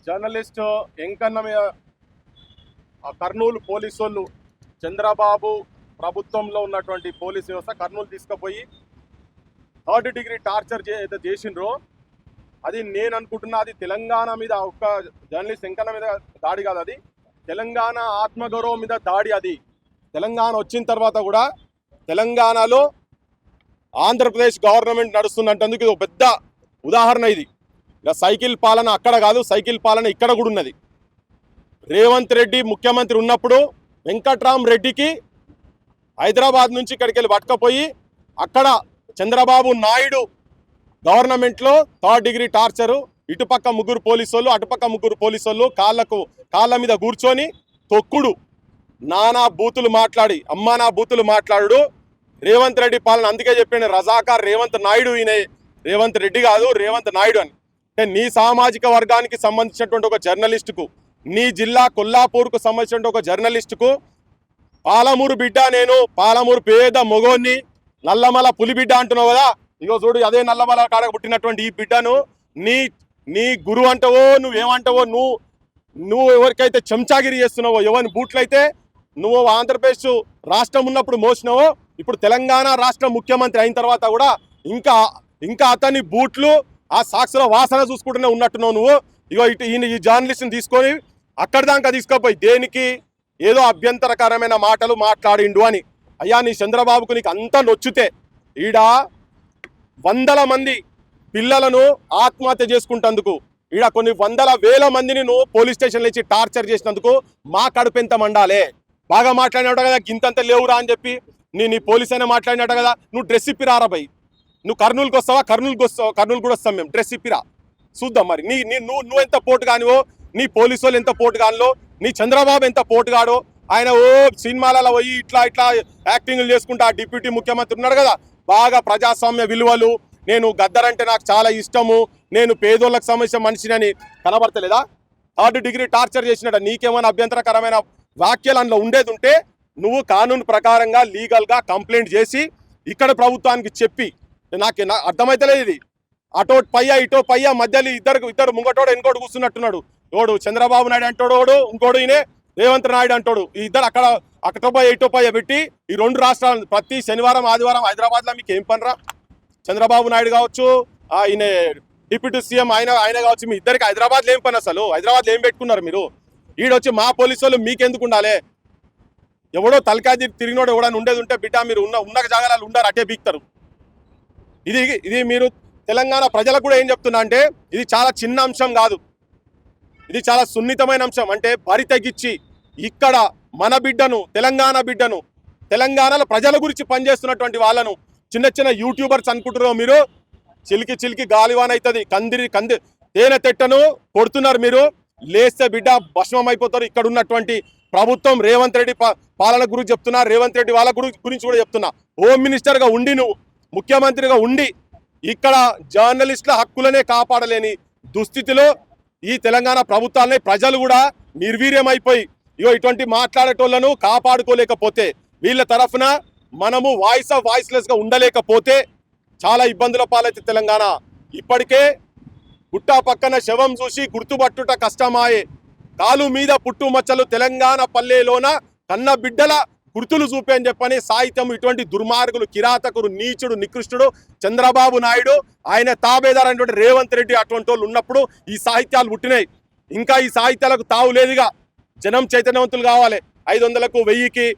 Journalist Enkanna మీద Kurnool police వాళ్ళు చంద్రబాబు ప్రభుత్వంలో ఉన్నటువంటి పోలీస్ వ్యవస్థ కర్నూలు తీసుకుపోయి 3rd డిగ్రీ టార్చర్ ఏదైతే చేసిండ్రో అది నేను అనుకుంటున్నా అది తెలంగాణ మీద ఒక్క జర్నలిస్ట్ ఎంకన్న మీద దాడి కాదు, అది తెలంగాణ ఆత్మగౌరవం మీద దాడి. అది తెలంగాణ వచ్చిన తర్వాత కూడా తెలంగాణలో ఆంధ్రప్రదేశ్ గవర్నమెంట్ నడుస్తున్నందుకు ఇది ఒక పెద్ద ఉదాహరణ. ఇది ఇలా సైకిల్ పాలన అక్కడ కాదు, సైకిల్ పాలన ఇక్కడ కూడా ఉన్నది. రేవంత్ రెడ్డి ముఖ్యమంత్రి ఉన్నప్పుడు వెంకట్రామ్ రెడ్డికి హైదరాబాద్ నుంచి ఇక్కడికి వెళ్ళి పట్టుకపోయి అక్కడ చంద్రబాబు నాయుడు గవర్నమెంట్లో 3rd డిగ్రీ టార్చరు, ఇటుపక్క 3 పోలీసు వాళ్ళు అటుపక్క 3 పోలీసు వాళ్ళు కాళ్ళ మీద కూర్చొని తొక్కుడు, నానా బూతులు మాట్లాడి అమ్మా నా బూతులు మాట్లాడు రేవంత్ రెడ్డి పాలన. అందుకే చెప్పిన రజాకార్ రేవంత్ నాయుడు, ఈయన రేవంత్ రెడ్డి కాదు రేవంత్ నాయుడు అని. అంటే నీ సామాజిక వర్గానికి సంబంధించినటువంటి ఒక జర్నలిస్టుకు, నీ జిల్లా కొల్లాపూర్కు సంబంధించిన ఒక జర్నలిస్టుకు పాలమూరు బిడ్డ, నేను పాలమూరు పేద మొగోన్ని నల్లమల పులి బిడ్డ అంటున్నావు కదా, ఇగో చూడు అదే నల్లమల కాడ పుట్టినటువంటి ఈ బిడ్డను నీ గురువు అంటావో నువ్వేమంటావో, నువ్వు ఎవరికైతే చెంచాగిరి చేస్తున్నావో, ఎవరిని బూట్లయితే నువ్వు ఆంధ్రప్రదేశ్ రాష్ట్రం ఉన్నప్పుడు మోసినావో, ఇప్పుడు తెలంగాణ రాష్ట్ర ముఖ్యమంత్రి అయిన తర్వాత కూడా ఇంకా అతని బూట్లు ఆ సాక్షుల వాసన చూసుకుంటూనే ఉన్నట్టున్నావు నువ్వు. ఇగో ఈ జర్నలిస్ట్ని తీసుకొని అక్కడి దాకా తీసుకుపోయి దేనికి, ఏదో అభ్యంతరకరమైన మాటలు మాట్లాడిండు అని. అయ్యా నీ చంద్రబాబుకు నీకు అంతా నొచ్చితే ఈడ 100 మంది పిల్లలను ఆత్మహత్య చేసుకుంటందుకు, ఈడ కొన్ని 100,000 మందిని నువ్వు పోలీస్ స్టేషన్లో ఇచ్చి టార్చర్ చేసినందుకు మా కడుపు ఎంత మండాలే. బాగా మాట్లాడినట్టు కదా, గింతంత లేవురా అని చెప్పి నీ పోలీస్ అయినా మాట్లాడినట్టు కదా. నువ్వు డ్రెస్ ఇప్పి రారా భయ్, నువ్వు కర్నూలుకి వస్తావా, కర్నూలు కూడా వస్తాం మేము, డ్రెస్ ఇప్పిరా చూద్దాం. మరి నువ్వు ఎంత పోటు కానివో, నీ పోలీసు వాళ్ళు ఎంత పోటు కానిలో, నీ చంద్రబాబు ఎంత పోటుగాడో. ఆయన సినిమాలలో పోయి ఇట్లా యాక్టింగ్లు చేసుకుంటా డిప్యూటీ ముఖ్యమంత్రి ఉన్నాడు కదా, బాగా ప్రజాస్వామ్య విలువలు, నేను గద్దరంటే నాకు చాలా ఇష్టము, నేను పేదోళ్ళకి సంబంధించిన మనిషిని కనబడతలేదా? 3rd డిగ్రీ టార్చర్ చేసినట్ట నీకేమైనా అభ్యంతరకరమైన వ్యాఖ్యలు అందులో ఉండేది ఉంటే నువ్వు కానూను ప్రకారంగా లీగల్గా కంప్లైంట్ చేసి ఇక్కడ ప్రభుత్వానికి చెప్పి, నాకు అర్థమైతలేదు ఇది. అటో పయ్య ఇటో పయ్య మధ్యలో ఇద్దరు ముంగటోడు వెనుకోడు కూర్చున్నట్టున్నాడు. ఎవడు చంద్రబాబు నాయుడు అంటాడు, ఇంకోడు ఈయనే రేవంత్ నాయుడు అంటాడు. ఈ ఇద్దరు అక్కటో పయ్య ఇటో పయ్య పెట్టి ఈ 2 రాష్ట్రాలు ప్రతి శనివారం ఆదివారం హైదరాబాద్లో మీకు ఏం పనిరా? చంద్రబాబు నాయుడు కావచ్చు, ఈయన డిప్యూటీ సీఎం ఆయన కావచ్చు, మీ ఇద్దరికి హైదరాబాద్లో ఏం పని? అసలు హైదరాబాద్లో ఏం పెట్టుకున్నారు మీరు? ఈడొచ్చి మా పోలీసు వాళ్ళు మీకెందుకు ఉండాలి? ఎవడో తలకాయ తిరిగినోడు ఎవడని ఉండేది ఉంటే బిడ్డ మీరు ఉన్న జాగాలు ఉండారు, అటే బీక్తారు. ఇది మీరు తెలంగాణ ప్రజలకు కూడా ఏం చెప్తున్నా అంటే, ఇది చాలా చిన్న అంశం కాదు, ఇది చాలా సున్నితమైన అంశం. అంటే బరి తగ్గించి ఇక్కడ మన బిడ్డను, తెలంగాణ బిడ్డను, తెలంగాణలో ప్రజల గురించి పనిచేస్తున్నటువంటి వాళ్ళను చిన్న యూట్యూబర్స్ అనుకుంటున్నారో మీరు. చిలికి గాలివాన అవుతుంది, కంది తేనె తెట్టను కొడుతున్నారు మీరు. లేస్తే బిడ్డ భస్మం అయిపోతారు. ఇక్కడ ఉన్నటువంటి ప్రభుత్వం రేవంత్ రెడ్డి పాలన గురించి చెప్తున్నా, రేవంత్ రెడ్డి వాళ్ళ గురించి కూడా చెప్తున్నా. హోమ్ మినిస్టర్గా ఉండి, నువ్వు ముఖ్యమంత్రిగా ఉండి ఇక్కడ జర్నలిస్టుల హక్కులనే కాపాడలేని దుస్థితిలో ఈ తెలంగాణ ప్రభుత్వాలని ప్రజలు కూడా నిర్వీర్యమైపోయి ఇటువంటి మాట్లాడేటోళ్లను కాపాడుకోలేకపోతే, వీళ్ళ తరఫున మనము వాయిస్లెస్గా ఉండలేకపోతే చాలా ఇబ్బందుల పాలైతే తెలంగాణ. ఇప్పటికే గుట్టా పక్కన శవం చూసి గుర్తుపట్టుట కష్టమాయే, కాలు మీద పుట్టుమచ్చలు తెలంగాణ పల్లెలోన కన్న బిడ్డల గుర్తులు చూపే అని చెప్పని సాహిత్యం ఇటువంటి దుర్మార్గులు, కిరాతకుడు, నీచుడు, నికృష్టుడు చంద్రబాబు నాయుడు, ఆయన తాబేదారు అనేటువంటి రేవంత్ రెడ్డి అటువంటి వాళ్ళు ఉన్నప్పుడు ఈ సాహిత్యాలు పుట్టినాయి. ఇంకా ఈ సాహిత్యాలకు తావు లేదుగా. జనం చైతన్యవంతులు కావాలి. 500కు 1000కి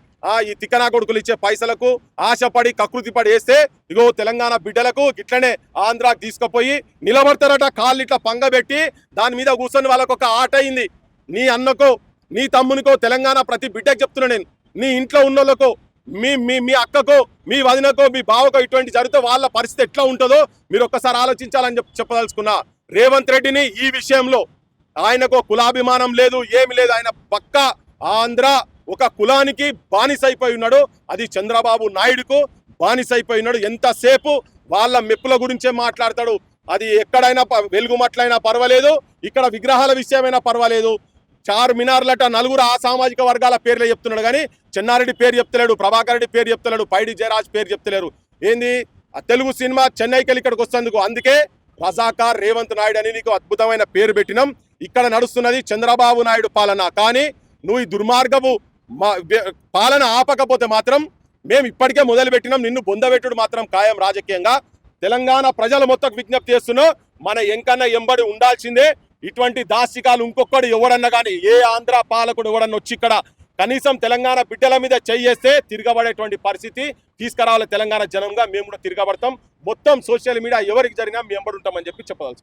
ఈ తిక్కనా కొడుకులు ఇచ్చే పైసలకు ఆశపడి కకృతిపడి వేస్తే ఇగో తెలంగాణ బిడ్డలకు ఇట్లనే ఆంధ్రాకి తీసుకుపోయి నిలబడతారట. కాళ్ళు ఇట్లా పంగబెట్టి దాని మీద కూర్చొని వాళ్ళకు ఒక ఆట అయింది. నీ అన్నకో నీ తమ్మునికో తెలంగాణ ప్రతి బిడ్డకు చెప్తున్నా నేను, నీ ఇంట్లో ఉన్నోళ్ళకో, మీ అక్కకో, మీ వదినకో, మీ బావకో ఇటువంటి జరిగితే వాళ్ళ పరిస్థితి ఎట్లా ఉంటుందో మీరు ఒక్కసారి ఆలోచించాలని చెప్పదలుచుకున్నా. రేవంత్ రెడ్డిని ఈ విషయంలో ఆయనకు కులాభిమానం లేదు, ఏమి లేదు. ఆయన పక్క ఆంధ్ర ఒక కులానికి బానిసైపోయి ఉన్నాడు. అది చంద్రబాబు నాయుడుకు బానిసైపోయి ఉన్నాడు. ఎంతసేపు వాళ్ళ మెప్పుల గురించే మాట్లాడతాడు. అది ఎక్కడైనా వెలుగుమట్లైనా పర్వాలేదు, ఇక్కడ విగ్రహాల విషయమైనా పర్వాలేదు. చార్మినార్లట 4 ఆ సామాజిక వర్గాల పేర్లే చెప్తున్నాడు కానీ చెన్నారెడ్డి పేరు చెప్తలేడు, ప్రభాకర్ రెడ్డి పేరు చెప్తలేడు, పైడి జయరాజ్ పేరు చెప్తలేరు. ఏంది ఆ తెలుగు సినిమా చెన్నైకి ఇక్కడికి వస్తేందుకు. అందుకే రజాకార్ రేవంత్ నాయుడు అని నీకు అద్భుతమైన పేరు పెట్టినాం. ఇక్కడ నడుస్తున్నది చంద్రబాబు నాయుడు పాలన. కానీ నువ్వు ఈ దుర్మార్గపు పాలన ఆపకపోతే మాత్రం మేము ఇప్పటికే మొదలుపెట్టినాం, నిన్ను బొందబెట్టుడు మాత్రం ఖాయం రాజకీయంగా. తెలంగాణ ప్రజలు మొత్తం విజ్ఞప్తి చేస్తున్నాం, మన ఎంకన్న ఎంబడి ఉండాల్సిందే. ఇటువంటి దాస్తికాలు ఇంకొకడు ఎవడన్నా కానీ, ఏ ఆంధ్ర పాలకుడు ఎవడన్నా వచ్చి ఇక్కడ కనీసం తెలంగాణ బిడ్డల మీద చేయేస్తే తిరగబడేటువంటి పరిస్థితి తీసుకురావాలి. తెలంగాణ జనంగా మేము కూడా తిరగబడతాం. మొత్తం సోషల్ మీడియా ఎవరికి జరిగినా మేము ఎంబడి ఉంటామని చెప్పి చెప్పదలుచుకున్నాం.